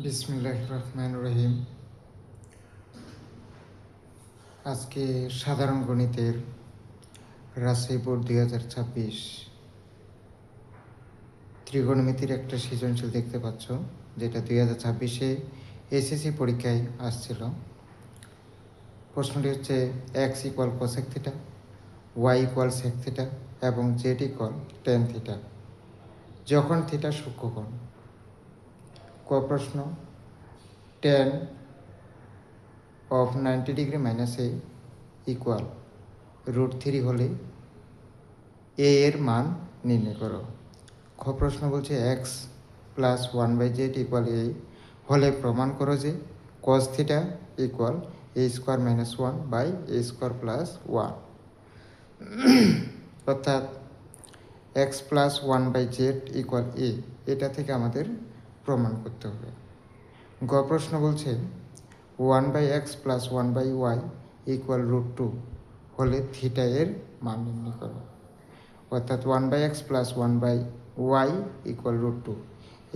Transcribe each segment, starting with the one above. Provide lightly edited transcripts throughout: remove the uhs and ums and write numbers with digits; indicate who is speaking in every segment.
Speaker 1: বিসমিল্লাহির রহমানির রহিম। আজকে সাধারণ গণিতের রাজশাহী বোর্ড 2026 ত্রিগোণমিতির একটা সৃজনশীল দেখতে পাচ্ছ, যেটা 2026-এ এসএসসি পরীক্ষায় আসছিল। প্রশ্নটি হচ্ছে X equal cosec theta, Y equal sec theta এবং জেড ইকুয়াল টেন থিটা যখন থিটা সূক্ষ্মকোণ। ক প্রশ্ন, tan of 90 degree minus A equal √3 হলে এ এর মান নির্ণয় করো। খ প্রশ্ন বলছে এক্স প্লাস 1/z ইকুয়াল এ হলে প্রমাণ করো যে cos theta equal a² - 1/a² + 1, অর্থাৎ এক্স প্লাস 1/z ইকুয়াল এ, এটা থেকে আমাদের প্রমাণ করতে হবে। গ প্রশ্ন বলছে 1/x প্লাস 1/y ইকুয়াল √2 হলে থিটা এর মান নির্ণয় করো, অর্থাৎ 1/x প্লাস 1/y ইকুয়াল √2,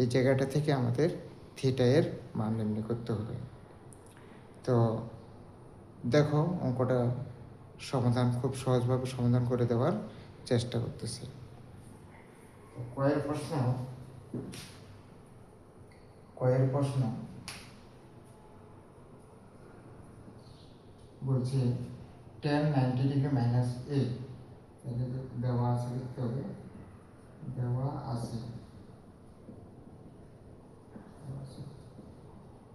Speaker 1: এই জায়গাটা থেকে আমাদের থিটা এর মান নির্ণয় করতে হবে। তো দেখো, অঙ্কটা সমাধান খুব সহজভাবে সমাধান করে দেওয়ার চেষ্টা করতেছি। কয়ের প্রশ্ন বলছে tan 90 ডিগ্রি মাইনাস এ, দেওয়া আছে, লিখতে হবে দেওয়া আছে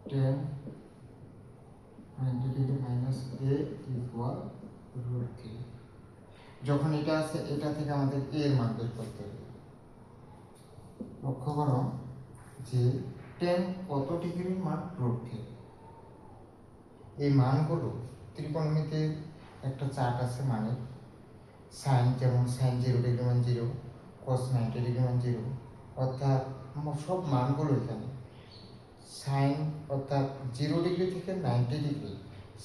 Speaker 1: tan 90 degree minus A equal √3। যখন এটা আছে, এটা থেকে আমাদের এ এর মান বের করতে হবে। লক্ষ্য করো যে tan কত ডিগ্রির মান √3। এই মানগুলো ত্রিকোণমিতির একটা চার্ট আছে, মানে সাইন, যেমন সাইন 0 ডিগ্রি মান 0, কস 90 ডিগ্রি মান 0, অর্থাৎ সব মানগুলো এখানে সাইন, অর্থাৎ 0 ডিগ্রি থেকে 90 ডিগ্রি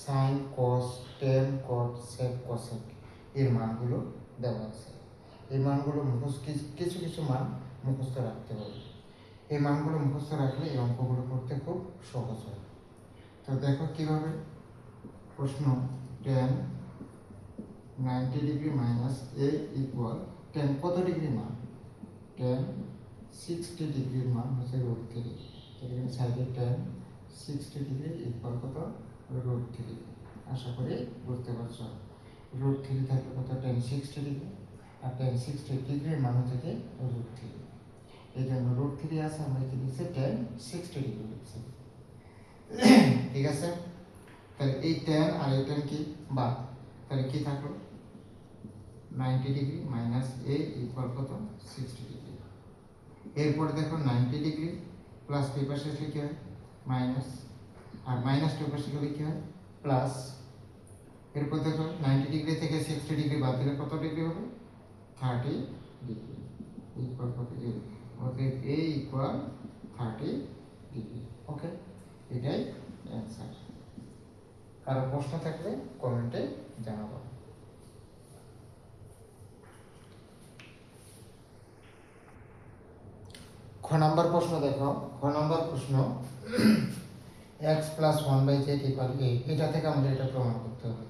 Speaker 1: সাইন, কস, টেন, কট, সেক, কসেক এর মানগুলো দেওয়া আছে। এই মানগুলো কিছু কিছু মান মুখস্থ রাখতে হবে। এই মানগুলো মুখস্থ রাখলে এই অঙ্কগুলো করতে খুব সহজ হয়। তো দেখো কিভাবে। প্রশ্ন, tan 90 degree minus A equal, tan কত ডিগ্রি মান? tan 60 ডিগ্রির মান হচ্ছে √3। এখানে সাইডে tan 60 ডিগ্রি ইকুয়াল কত? √3। আশা করি বুঝতে পারছো। √3 থাকলে কত? tan 60 ডিগ্রি, আর tan 60 ডিগ্রির মান হচ্ছে কি √3। এই জন্য √3 আছে, আমরা কি লিখছি? tan 60 ডিগ্রি লিখছি। ঠিক আছে, তাহলে এই tan আর এই tan কি বাদ, তাহলে কি থাকলো? 90 ডিগ্রি মাইনাস এ ইকুয়াল কত? 60 ডিগ্রি। এরপরে দেখো 90 ডিগ্রি প্লাস দুই পাশে আসলে কি হয়? মাইনাস, আর মাইনাস দুই পাশে গেলে কি হয়? প্লাস। এরপর দেখো 90 ডিগ্রি থেকে 60 ডিগ্রি বাদ দিলে কত ডিগ্রি হবে? 30 ডিগ্রি ইকুয়াল কত? এ, অতএব এ ইকুয়াল 30 ডিগ্রি। ওকে, এটাই অ্যান্সার। কারো প্রশ্ন থাকলে কমেন্টে জানাবো। খ নাম্বার প্রশ্ন দেখো। খ নাম্বার প্রশ্ন, x plus 1/z equal a, এটা থেকে আমাদের এটা প্রমাণ করতে হবে।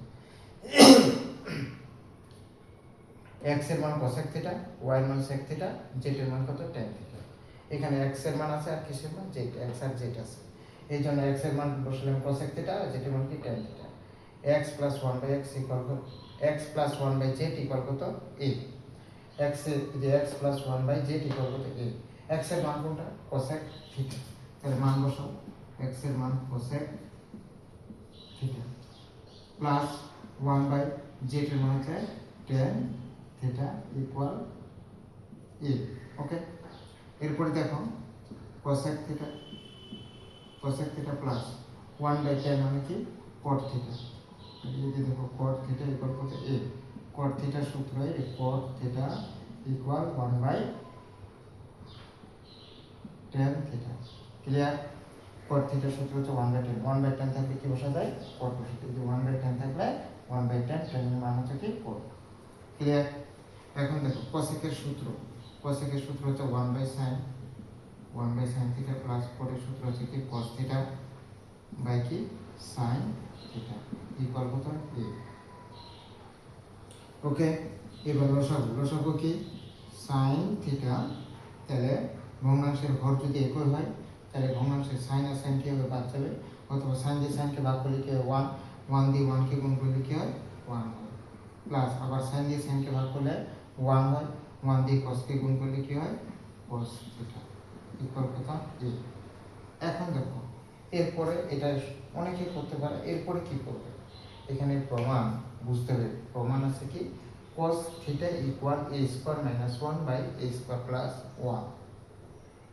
Speaker 1: x এর মান cosec থিটা, y এর মান sec থিটা, z এর মান কত? tan theta. এখানে x এর মান আছে আর কিসের মান? z, x আর z আছে। এই জন্য x এর মান বসালাম cosec থিটা, আর z এর মান কি? tan theta. x plus 1/x equal কত? x প্লাস 1/z ইকুয়াল কত? a। x এর যে x প্লাস 1/z ইকুয়াল কত? a। x এর মান কোনটা? cosec theta. তাহলে মান বসাও, x এর মান cosec থিটা প্লাস 1/z এর মান হচ্ছে tan থিটা ইকুয়াল a। ওকে, এরপরে দেখো cosec থিটা প্লাস 1/tan মানে কি? cot theta. এই যে দেখো cot থিটা ইকুয়াল কত? a। cot থিটার সূত্র হয় cot theta equal 1/tan theta. Clear? cot থিটার সূত্র হচ্ছে 1/tan। 1/tan থাকলে কি বসা যায়? cot বসা যায়। যে 1/tan থাকলে 1/tan, tan এর মান হচ্ছে কি? cot। ক্লিয়ার? এখন দেখো cosec এর সূত্র হচ্ছে 1/sin one by sine theta plus কোটের সূত্র হচ্ছে কি কস থিটা বাই কি সাইন থিটা ইকুয়াল কত এ। ওকে, এবার লসাগু কি সাইন থিটা, তাহলে ভগ্নাংশের ভর যদি একই হয় তাহলে ভগ্নাংশের সাইন আর সাইন কি হবে বাদ যাবে, অথবা সাইন দিয়ে সাইনকে ভাগ করলে কি হয় ওয়ান, ওয়ান দিয়ে ওয়ানকে গুণ করলে কি হয় ওয়ান হয়, প্লাস আবার সাইন দিয়ে সাইনকে ভাগ করলে ওয়ান হয়, ওয়ান দিয়ে কসকে গুণ করলে কি হয় কস থিটা ইকুয়াল কত এ। এখন দেখো এরপরে এটা অনেকে করতে পারে, এরপরে কি করবে, এখানে প্রমাণ বুঝতে হবে, প্রমাণ আছে কি cos theta equal a square minus 1 by a square plus 1।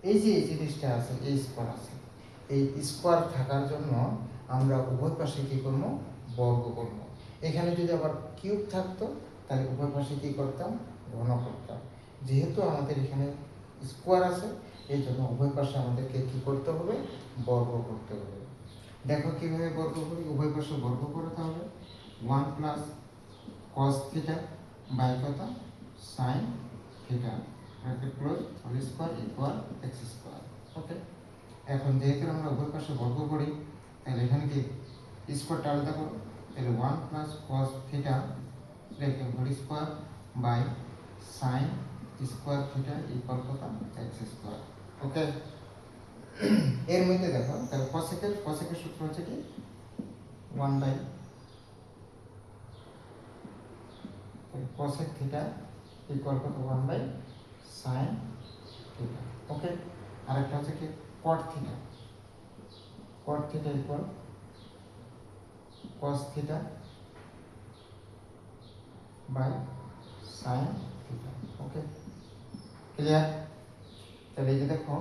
Speaker 1: এই যে এই জিনিসটা আছে a স্কয়ার আছে, এই স্কয়ার থাকার জন্য আমরা উভয় পাশে কি করব বর্গ করব। এখানে যদি আবার কিউব থাকতো তাহলে উভয় পাশে কি করতাম ঘন করতাম। যেহেতু আমাদের এখানে স্কয়ার আছে এই জন্য উভয় পাশে আমাদেরকে কি করতে হবে বর্গ করতে হবে। দেখো কিভাবে বর্গ করি, উভয় পাশে বর্গ করতে হবে 1 প্লাস cos থিটা বাই কত sin theta bracket close whole square equal x square. Okay, এখন যেহেতু আমরা উভয় পাশে বর্গ করি তাহলে এখানে কি স্কয়ারটা আলাদা করব, তাহলে 1 plus cos theta bracket whole square by sin square theta equal কত x স্কয়ার। ওকে, এর মধ্যে দেখো তাহলে cosec সূত্র হচ্ছে কি 1 বাই cosec থিটা ইকুয়াল কত 1 বাই sin থিটা। ওকে, আরেকটা হচ্ছে কি cot theta equal cos theta by sin theta. Okay, clear. তাহলে এই যে দেখো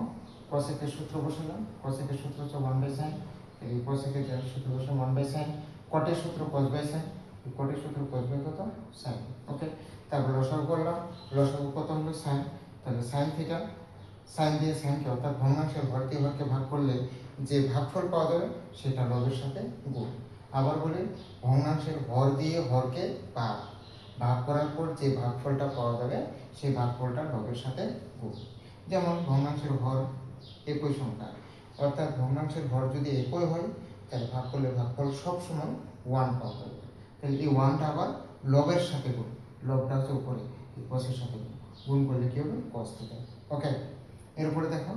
Speaker 1: cosec এর সূত্র বসালাম, cosec এর সূত্র হচ্ছে 1 বাই sin, এই cosec এর সূত্র বসালাম 1 বাই sin, cot এর সূত্র cos বাই sin, cot এর সূত্র cos বাই কত sin। ওকে, তারপর লসাগু করলাম, লসাগু কত হলো sin, তাহলে sin থিটা, sin দিয়ে sin কে অর্থাৎ ভগ্নাংশের ভর দিয়ে ভরকে ভাগ করলে যে ভাগফল পাওয়া যাবে সেটা লবের সাথে গুণ। আবার বলি ভগ্নাংশের ভর দিয়ে হরকে ভাগ করার পর যে ভাগফলটা পাওয়া যাবে সেই ভাগফলটা লবের সাথে গুণ। যেমন ভগ্নাংশের ভর একই সংখ্যা, অর্থাৎ ভগ্নাংশের ভর যদি একই হয় তাহলে ভাগ করলে ভাগফল সবসময় 1 পাওয়া যাবে। তাহলে এই 1টা আবার লবের সাথে গুণ, লবটা হচ্ছে উপরে cos-এর সাথে গুণ করলে কি হবে cos থিটা। ওকে, এরপরে দেখো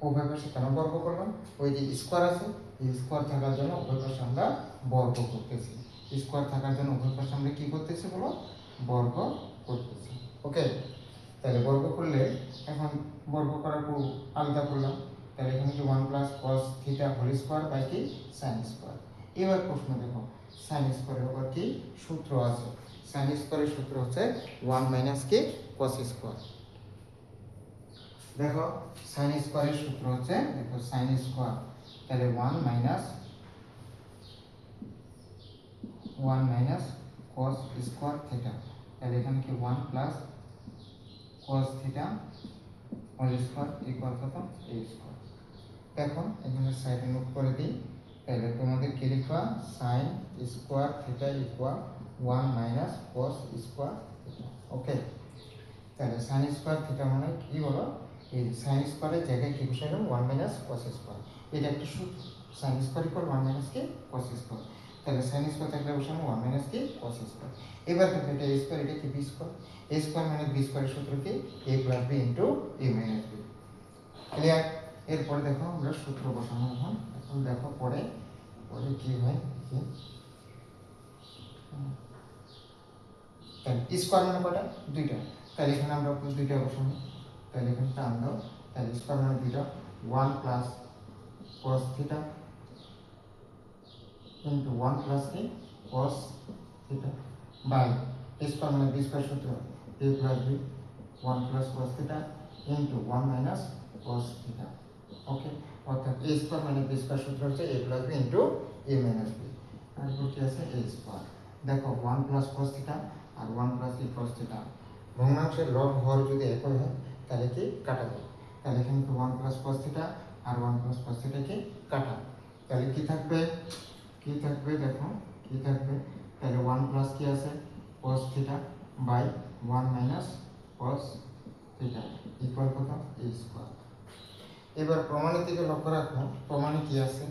Speaker 1: উভয় পাশে কেন বর্গ করলাম, ওই যে স্কয়ার আছে এই স্কয়ার থাকার জন্য উভয় পাশে আমরা বর্গ করতেছি, স্কয়ার থাকার জন্য উভয় পাশে আমরা কি করতেছি বলো বর্গ করতেছি। ওকে, তাহলে বর্গ করলে এখন বর্গ করার পর আলাদা করলাম, তাহলে এখানে কি 1 plus cos theta whole square by কি sin স্কয়ার। এবার প্রশ্ন দেখো sin স্কয়ারের আবার কি সূত্র আছে, sin স্কয়ারের সূত্র হচ্ছে 1 মাইনাস কি cos স্কয়ার। দেখো sin স্কয়ারের সূত্র হচ্ছে দেখো sin স্কয়ার, তাহলে 1 মাইনাস cos স্কয়ার থিটা, তাহলে এখানে কি 1 plus cos theta whole square equal কত a স্কয়ার। এখন এখানে সাইডে নোট করে দিই, তাহলে তোমাদের কি লিখবা sin square theta equal 1 minus cos square theta. Okay, তাহলে sin স্কয়ার থিটা মানে কি বলো, এই sin স্কয়ারের জায়গায় কি বসালাম 1 মাইনাস cos স্কয়ার, এটা একটা সূত্র sin স্কয়ার ইকুয়াল 1 মাইনাস কি cos স্কয়ার। তাহলে sin স্কয়ার থাকলে বসালাম 1 মাইনাস কি cos স্কয়ার। এবার দেখো এটা a স্কয়ার, এটা কি b square, a square minus b স্কয়ারের সূত্র কি a plus b into a minus b। Clear. এরপর দেখো আমরা সূত্র বসানো এখন, এখন দেখো পরে পরে কি হয় কি, তাহলে স্কয়ার মানে কয়টা দুইটা, তাহলে এখানে আমরা দুইটা বসাবো, তাহলে এখানে টান দাও, তাহলে স্কয়ার মানে দুইটা 1 plus cos theta into 1 plus কি cos থিটা বাই স্কয়ার মানে b স্কয়ার সূত্র a plus b 1 plus cos theta into 1 minus cos theta. Okay, অর্থাৎ a স্কয়ার মানে b স্কয়ার সূত্র হচ্ছে a plus b into a minus b, আর কি আছে a স্কয়ার। দেখো 1 প্লাস cos থিটা আর 1 প্লাস cos থিটা, ভগ্নাংশের লব হর যদি একই হয় তাহলে কি কাটা যায়, তাহলে এখানে 1 প্লাস cos থিটা আর 1 প্লাস cos থিটা কি কাটা, তাহলে কি থাকবে দেখো কি থাকবে, তাহলে 1 প্লাস কি আছে cos theta by 1 minus cos theta equal কত a স্কয়ার। এবার প্রমাণের দিকে লক্ষ্য রাখো, প্রমাণে কি আছে?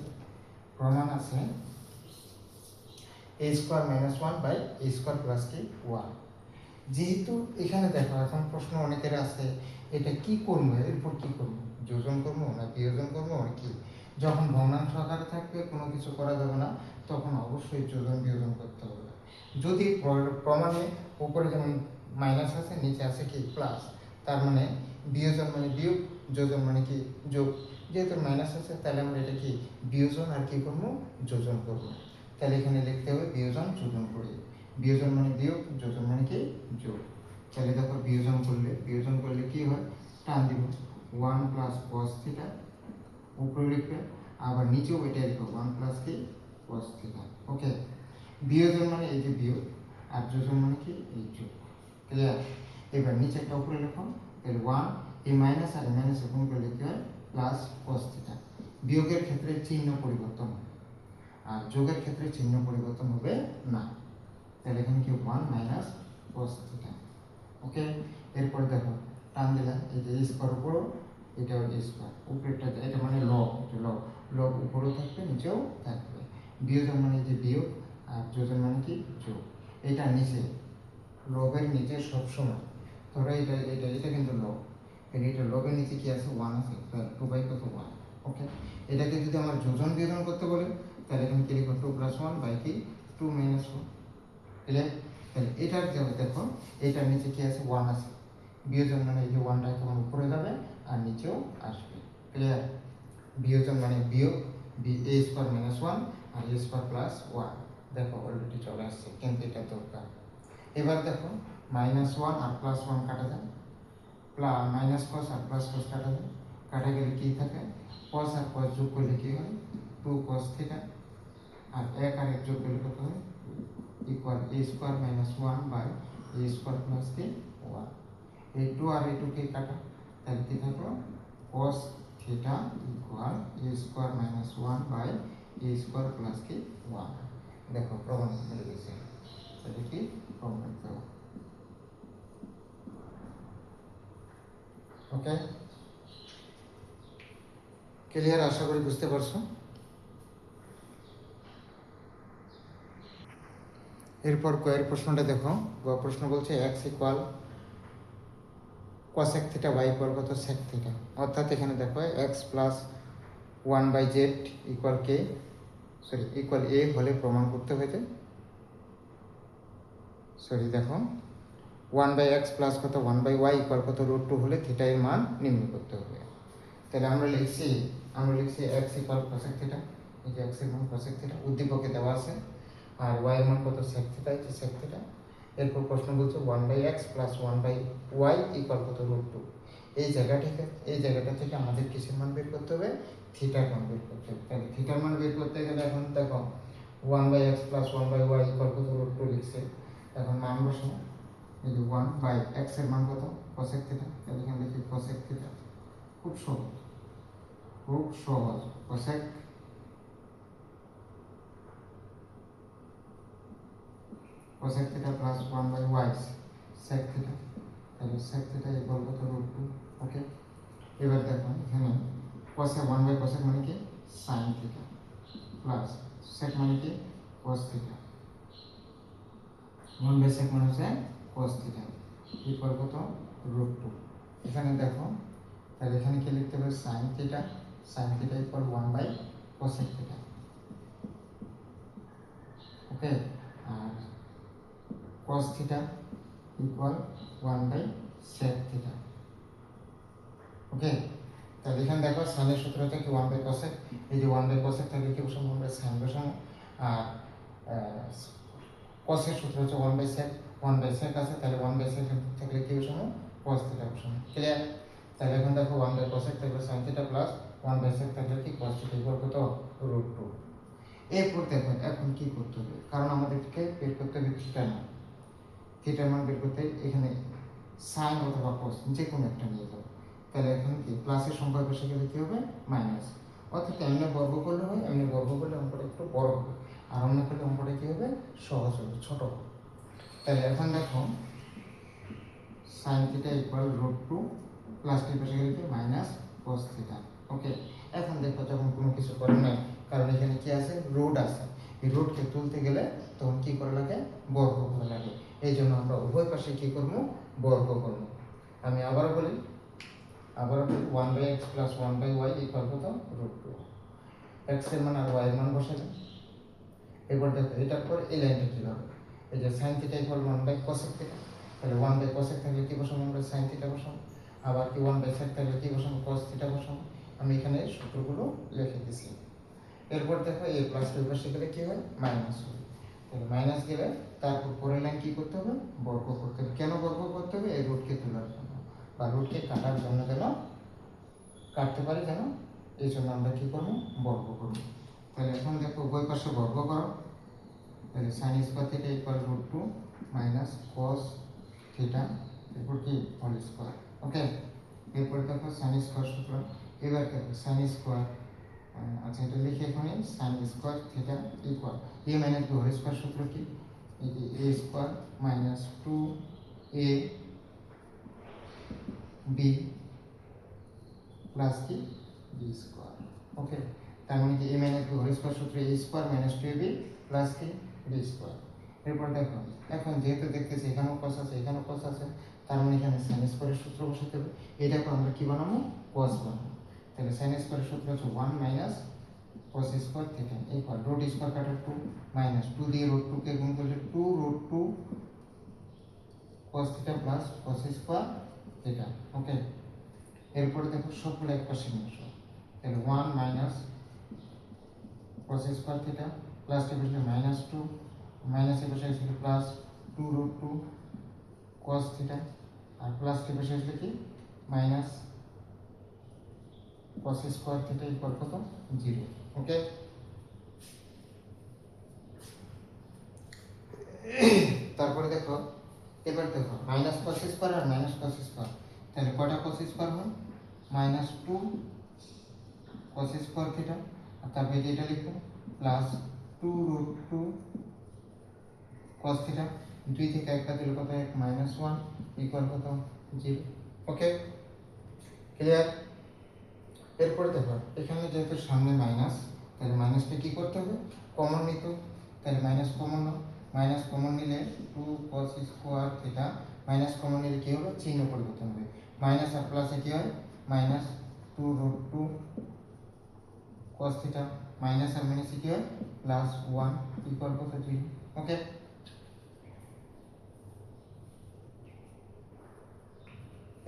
Speaker 1: প্রমাণ আছে a square minus 1 by a square plus কি 1। যেহেতু এখানে দেখো এখন প্রশ্ন অনেকের আছে এটা কি করবো, এরপর কি করবো, যোজন করবো না বিয়োজন করবো না কি? যখন ভগ্নাংশ আকারে থাকবে কোনো কিছু করা যাবে না, তখন অবশ্যই যোজন বিয়োজন করতে হবে। যদি প্রমাণে উপরে যেমন মাইনাস আছে নিচে আছে কি প্লাস, তার মানে বিয়োজন মানে বিয়োগ, যোজন মানে কি যোগ। যেহেতু মাইনাস আছে তাহলে আমরা এটা কি বিয়োজন আর কি করবো যোজন করবো। তাহলে এখানে লিখতে হবে বিয়োজন যোজন করি। বিয়োজন মানে বিয়োগ, যোজন মানে কি যোগ। তাহলে দেখো বিয়োজন করলে কি হয়, টান দিব 1 প্লাস cos থিটা, উপরে লিখবে আবার নিচেও এটাই লিখো 1 প্লাস কি cos থিটা। ওকে, বিয়োজন মানে এই যে বিয়োগ আর যোজন মানে কি এই যোগ। ক্লিয়ার? এবার নিচে একটা উপরে লিখো, তাহলে 1 এই মাইনাস আর মাইনাস গুণ করলে কি হয় প্লাস cos থিটা। বিয়োগের ক্ষেত্রে চিহ্ন পরিবর্তন হয় আর যোগের ক্ষেত্রে চিহ্ন পরিবর্তন হবে না। তাহলে এখানে কি 1 মাইনাস cos থিটা। ওকে, এরপর দেখো টান দিলাম এই যে স্কয়ার উপর, এটা স্কয়ার উপরেরটা, এটা মানে লব, এটা লব, লব উপরেও থাকবে নিচেও থাকবে। বিয়োজন মানে যে বিয়োগ আর যোজন মানে কি যোগ। এটা নিচে লবের নিচে সবসময় ধরো এটা এটা এটা কিন্তু লব, এটা লবের নিচে কি আছে 1 আছে, 2 বাই কত 1। ওকে, এটাকে যদি আমার যোজন বিয়োজন করতে বলে তাহলে এখানে কি লিখব 2 প্লাস 1 বাই কি 2 মাইনাস 1। ক্লিয়ার? তাহলে এটার দেখো এটার নিচে কি আছে 1 আছে, বিয়োজন মানে এই যে 1টা তোমার উপরে যাবে আর নিচেও আসবে। ক্লিয়ার? বিয়োজন মানে বিয়োগ, a স্কয়ার মাইনাস 1 আর a স্কয়ার প্লাস 1। দেখো অলরেডি চলে আসছে, কিন্তু এটা দরকার। এবার দেখো মাইনাস 1 আর প্লাস 1 কাটা যায়, মাইনাস cos আর প্লাস cos কাটা যায়, কাটা গেলে কি থাকে cos আর cos যোগ করলে কি হয় 2 cos থিটা, আর 1 আর 1 যোগ করলে কত হয় equal a square minus 1 by a square plus কি 1। এই 2 আর এই 2 কে কাটা, তাহলে কি থাকলো cos theta equal a square minus 1 by a square plus কি 1। দেখো প্রমাণ মিলে গেছে। তাহলে কি প্রমাণ দাও। ওকে, ক্লিয়ার? আশা করি বুঝতে পারছো। এরপর কয়ের প্রশ্নটা দেখো, প্রশ্ন বলছে x equal cosec theta y equal কত sec থিটা। অর্থাৎ এখানে দেখো x plus 1 by z equal কে ইকুয়াল a হলে প্রমাণ করতে হয়েছে। দেখো 1 বাই x প্লাস কত 1 বাই y ইকুয়াল কত √2 হলে থিটা এর মান নির্ণয় করতে হবে। তাহলে আমরা লিখছি x ইকুয়াল cosec থিটা, এই যে x এর মান cosec থিটা উদ্দীপকে দেওয়া আছে, আর y এর মান কত sec থিটা, এই যে sec থিটা। এরপর প্রশ্ন বলছে 1 by x plus 1 by y equal কত √2। এই জায়গাটা থেকে আমাদের কিসের মান বের করতে হবে, থিটার মান বের করতে হবে। তাহলে থিটার মান বের করতে গেলে এখন দেখো 1 by x plus 1 by y equal কত √2 লিখছে, এখন মান বসাও। এই যে 1 বাই x এর মান কত cosec থিটা, তাহলে এখানে লিখি cosec থিটা। খুব সহজ cosec theta plus 1 by y sec theta, তাহলে sec থিটা ইকুয়াল কত √2। ওকে, এবার দেখো এখানে cosec 1 বাই cosec মানে কি sin থিটা প্লাস sec মানে কি cos থিটা, 1 বাই sec মানে হচ্ছে cos থিটা ইকুয়াল কত √2। এখানে দেখো তাহলে এখানে কি লিখতে হবে sin theta equal 1 by cosec theta. Okay, আর cos theta equal 1 by sec theta. Okay, তাহলে এখানে দেখো sin এর সূত্র থেকে 1 বাই cosec, এই যে 1 বাই cosec থাকলে কি বসাবো 1 বাই sin বসাবো, আর cos এর সূত্র হচ্ছে 1 বাই sec, 1 বাই sec আছে, তাহলে 1 বাই sec থাকলে কি বসাবো cos থিটা বসাবো। ক্লিয়ার? তাহলে এখন দেখো 1 বাই cosec থাকলে sin theta plus 1 by sec থাকলে কি cos থিটা ইকুয়াল কত √2। এরপর দেখো এখন কি করতে হবে, কারণ আমাদেরকে বের করতে হবে থিটার মান বের করতে, এখানে sin অথবা cos যে কোনো একটা নিয়ে যাবো। তাহলে এখন কি প্লাসের সংখ্যা বসে গেলে কি হবে মাইনাস, অর্থাৎ এমনি বর্গ করলে হয়, এমনি বর্গ করলে অঙ্কটা একটু বড় হবে, আর অন্য করলে অঙ্কটা কি হবে সহজ হবে, ছোট হবে। তাহলে এখন দেখো sin থিটা ইকুয়াল √2 প্লাসটির পাশে গেলে কি মাইনাস cos থিটা। ওকে, এখন দেখো যখন কোনো কিছু করে নাই, কারণ এখানে কি আছে, রুট আছে, এই রুটকে তুলতে গেলে তখন কি করা লাগে, বর্গ করা লাগে। এই জন্য আমরা উভয় পাশে কি করবো, বর্গ করবো। আমি আবারও বলি 1/x প্লাস 1/y ইকুয়াল কত, √2। x এর মান আর y এর মান বসাবেন। এবার দেখো এটার পর এই লাইনটা কি হবে, এই যে sin theta equal 1/cosec theta, তাহলে 1/cosec থাকলে কি বসাবো আমরা, sin থিটা বসাবো। আবার কি 1/sec থাকলে কি বসাবো, cos থিটা বসাবো। আমি এখানে সূত্রগুলো লিখে দিছি। এরপর দেখো এই প্লাস এর পাশে গেলে কি হয়, মাইনাস হবে। তাহলে মাইনাস গেলে তারপর পরের লাইন কি করতে হবে, বর্গ করতে হবে। কেন বর্গ করতে হবে, এই রুটকে তোলার জন্য বা রুটকে কাটার জন্য, যেন কাটতে পারি যেন, এই জন্য আমরা কি করবো, বর্গ করবো। তাহলে এখন দেখো উভয় পাশে বর্গ করো, তাহলে sin square theta equal √2 minus cos theta এরপর কি হোল স্কয়ার। ওকে, এরপর দেখো sin স্কয়ার সূত্র। এবার দেখো sin স্কয়ার, আচ্ছা এটা লিখে এখানে sin square theta equal a minus b whole square সূত্র কি, এই যে a square minus 2ab plus কি b স্কয়ার। ওকে, তার মানে কি a minus b whole square সূত্র a square minus 2ab plus কি b স্কয়ার। এরপর দেখো এখন যেহেতু দেখতেছি এখানেও cos আছে এখানেও cos আছে, তার মানে এখানে sin স্কয়ারের সূত্র বসাতে হবে। এটাকে আমরা কি বানাবো, cos বানাবো। তাহলে sin স্কয়ারের সূত্র হচ্ছে 1 minus cos square theta equal root square কাটা 2 মাইনাস 2 দিয়ে √2 কে গুণ করলে 2√2 cos theta plus cos square theta. Okay, এরপরে দেখো সবগুলো এক পাশে নিয়ে আসো, তাহলে 1 minus cos square theta plus টি বসলে মাইনাস 2 মাইনাস এ বসে আসলে প্লাস 2√2 cos থিটা আর প্লাস টি বসে আসলে কি minus cos square theta equal কত, 0। ওকে, তারপরে দেখো এবার দেখো মাইনাস cos স্কয়ার আর মাইনাস cos স্কয়ার, তাহলে কয়টা cos স্কয়ার হয়, মাইনাস 2 cos স্কয়ার থিটা, আর তারপরে এটা লিখো প্লাস 2√2 cos থিটা, 2 থেকে 1 কাটলে কত, 1 মাইনাস 1 ইকুয়াল কত, 0। ওকে, ক্লিয়ার। এরপর দেখো এখানে যেহেতু সামনে মাইনাস, তাহলে মাইনাসটা কি করতে হবে, কমন নিতে, তাহলে মাইনাস কমন নাও, মাইনাস কমন নিলে 2 cos square theta, minus common নিলে কি হবে, চিহ্ন পরিবর্তন হবে, মাইনাস আর প্লাসে কি হয়, মাইনাস 2√2 cos থিটা, মাইনাস আর মাইনাসে কি হয়, প্লাস 1 ইকুয়াল কত, 0। ওকে,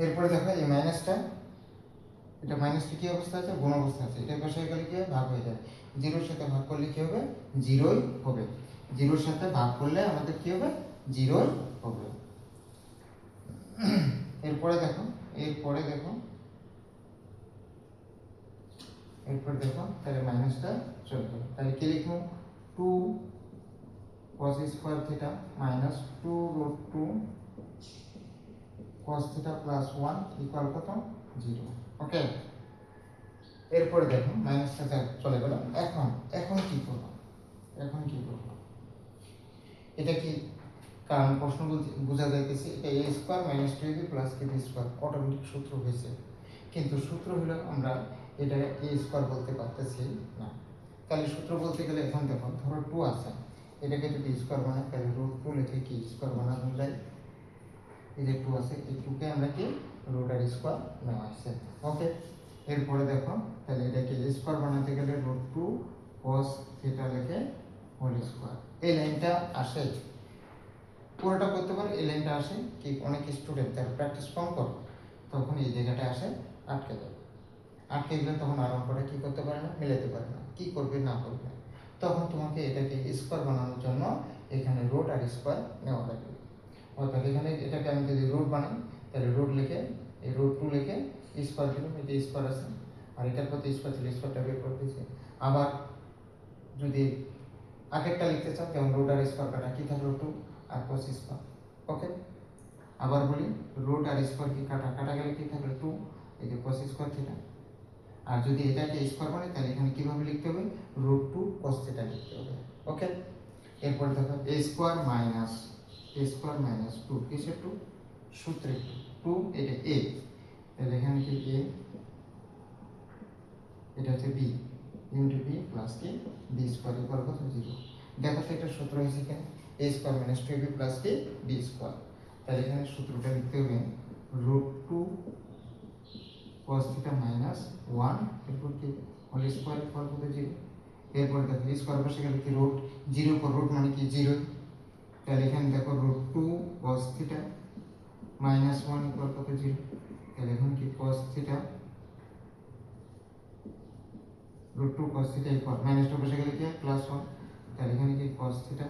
Speaker 1: এরপরে দেখো এই মাইনাসটা, এটা মাইনাসটা কি অবস্থা আছে, গুণ অবস্থা আছে, এটা পাশে গেলে কি হয়, ভাগ হয়ে যায়, 0 এর সাথে ভাগ করলে কি হবে, 0ই হবে, 0 এর সাথে ভাগ করলে আমাদের কি হবে, 0ই হবে। এরপরে দেখো তাহলে মাইনাসটা চলে গেল, তাহলে কি লিখবো, 2 cos square theta minus 2√2 cos theta plus 1 equal কত, 0। ওকে, এরপরে দেখো মাইনাসটা চলে গেল। এখন কি করব, এটা কি, কারণ প্রশ্ন বোঝা যাইতেছে এটা a square minus 2ab plus b square automatic সূত্র হয়েছে, কিন্তু সূত্র হলো আমরা এটা a স্কয়ার বলতে পারতেছি না। তাহলে সূত্র বলতে গেলে এখন দেখো ধরো 2 আছে, এটাকে যদি স্কয়ার বানাই তাহলে √2 লিখে কি স্কয়ার বানানো যায়, এই যে 2 আছে এই 2 কে আমরা কি রুট আর স্কয়ার নেওয়া আছে। ওকে, এরপরে দেখো তাহলে এটাকে স্কয়ার বানাতে গেলে √2 cos থিটা লিখে হোল স্কয়ার, এই লাইনটা আসে, পুরোটা করতে পারে, এই লাইনটা আসে কি অনেক স্টুডেন্ট তার প্র্যাকটিস কম করে তখন এই জায়গাটা আসে আটকে যাবে, আটকে গেলে তখন আর অঙ্কটা কি করতে পারে না, মিলাতে পারে না, কি করবে না করবে, তখন তোমাকে এটাকে স্কয়ার বানানোর জন্য এখানে রুট আর স্কয়ার নেওয়া লাগবে। অর্থাৎ এখানে এটাকে আমি যদি রুট বানাই তাহলে রুট লিখে এই √2 লিখে স্কয়ার দিলাম, এটা স্কয়ার আছে আর এটার কত স্কয়ার ছিল, স্কয়ারটা বের করে দিয়েছি। আবার যদি আগেরটা লিখতে চাও যেমন রুট আর স্কয়ার কাটা কি থাকলো 2 আর cos স্কয়ার। ওকে, আবার বলি রুট আর স্কয়ার কি কাটা গেলে কি থাকলো 2, এই যে cos স্কয়ার থিটা, আর যদি এটাকে স্কয়ার বানাই তাহলে এখানে কিভাবে লিখতে হবে, √2 cos থিটা লিখতে হবে। ওকে, এরপর দেখো a স্কয়ার মাইনাস 2 কিসের 2, সূত্রে 2 এটা a, তাহলে এখানে কি a এটা হচ্ছে বি ইন্টু বি প্লাস কি বি স্কোয়ার ইকুয়াল কত 0। দেখো তো এটা সূত্র হয়েছে কেন, এ স্কোয়ার মাইনাস 2ab প্লাস কি বি স্কোয়ার। তাহলে এখানে সূত্রটা লিখতে হবে √2 cos থিটা মাইনাস 1 এরপর কি হোল স্কোয়ার ইকুয়াল কত 0। এরপর দেখো স্কোয়ার পাশে গেলে কি রুট 0 পর রুট মানে কি 0। তাহলে এখানে দেখো √2 cos থিটা মাইনাস 1 ইকুয়াল কত 0। তাহলে এখন কি cos theta √2 cos theta equal minus 2 পাশে গেলে কি প্লাস 1। তাহলে এখানে কি cos থিটা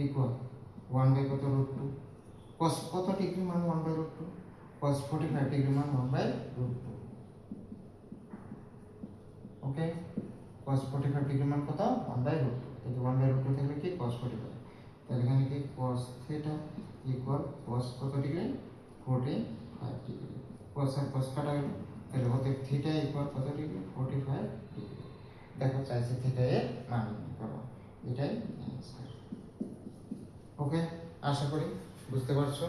Speaker 1: ইকুয়াল 1 বাই কত √2 cos কত ডিগ্রি মান 1 বাই √2 cos 45 ডিগ্রি মান 1 বাই √2। ওকে cos 45 ডিগ্রি মান কত 1 বাই √2। তাহলে 1 বাই √2 থাকলে কি cos 45। তাহলে এখানে কি cos থিটা ইকুয়াল cos কত ডিগ্রি 45 ডিগ্রি। cos আর cos কাটা গেল, তাহলে হতে থিটা ইকুয়াল কত ডিগ্রি 45 ডিগ্রি। দেখো চাইছে থিটা এর মান নির্ণয় করো, এটাই অ্যান্সার। ওকে আশা করি বুঝতে পারছো।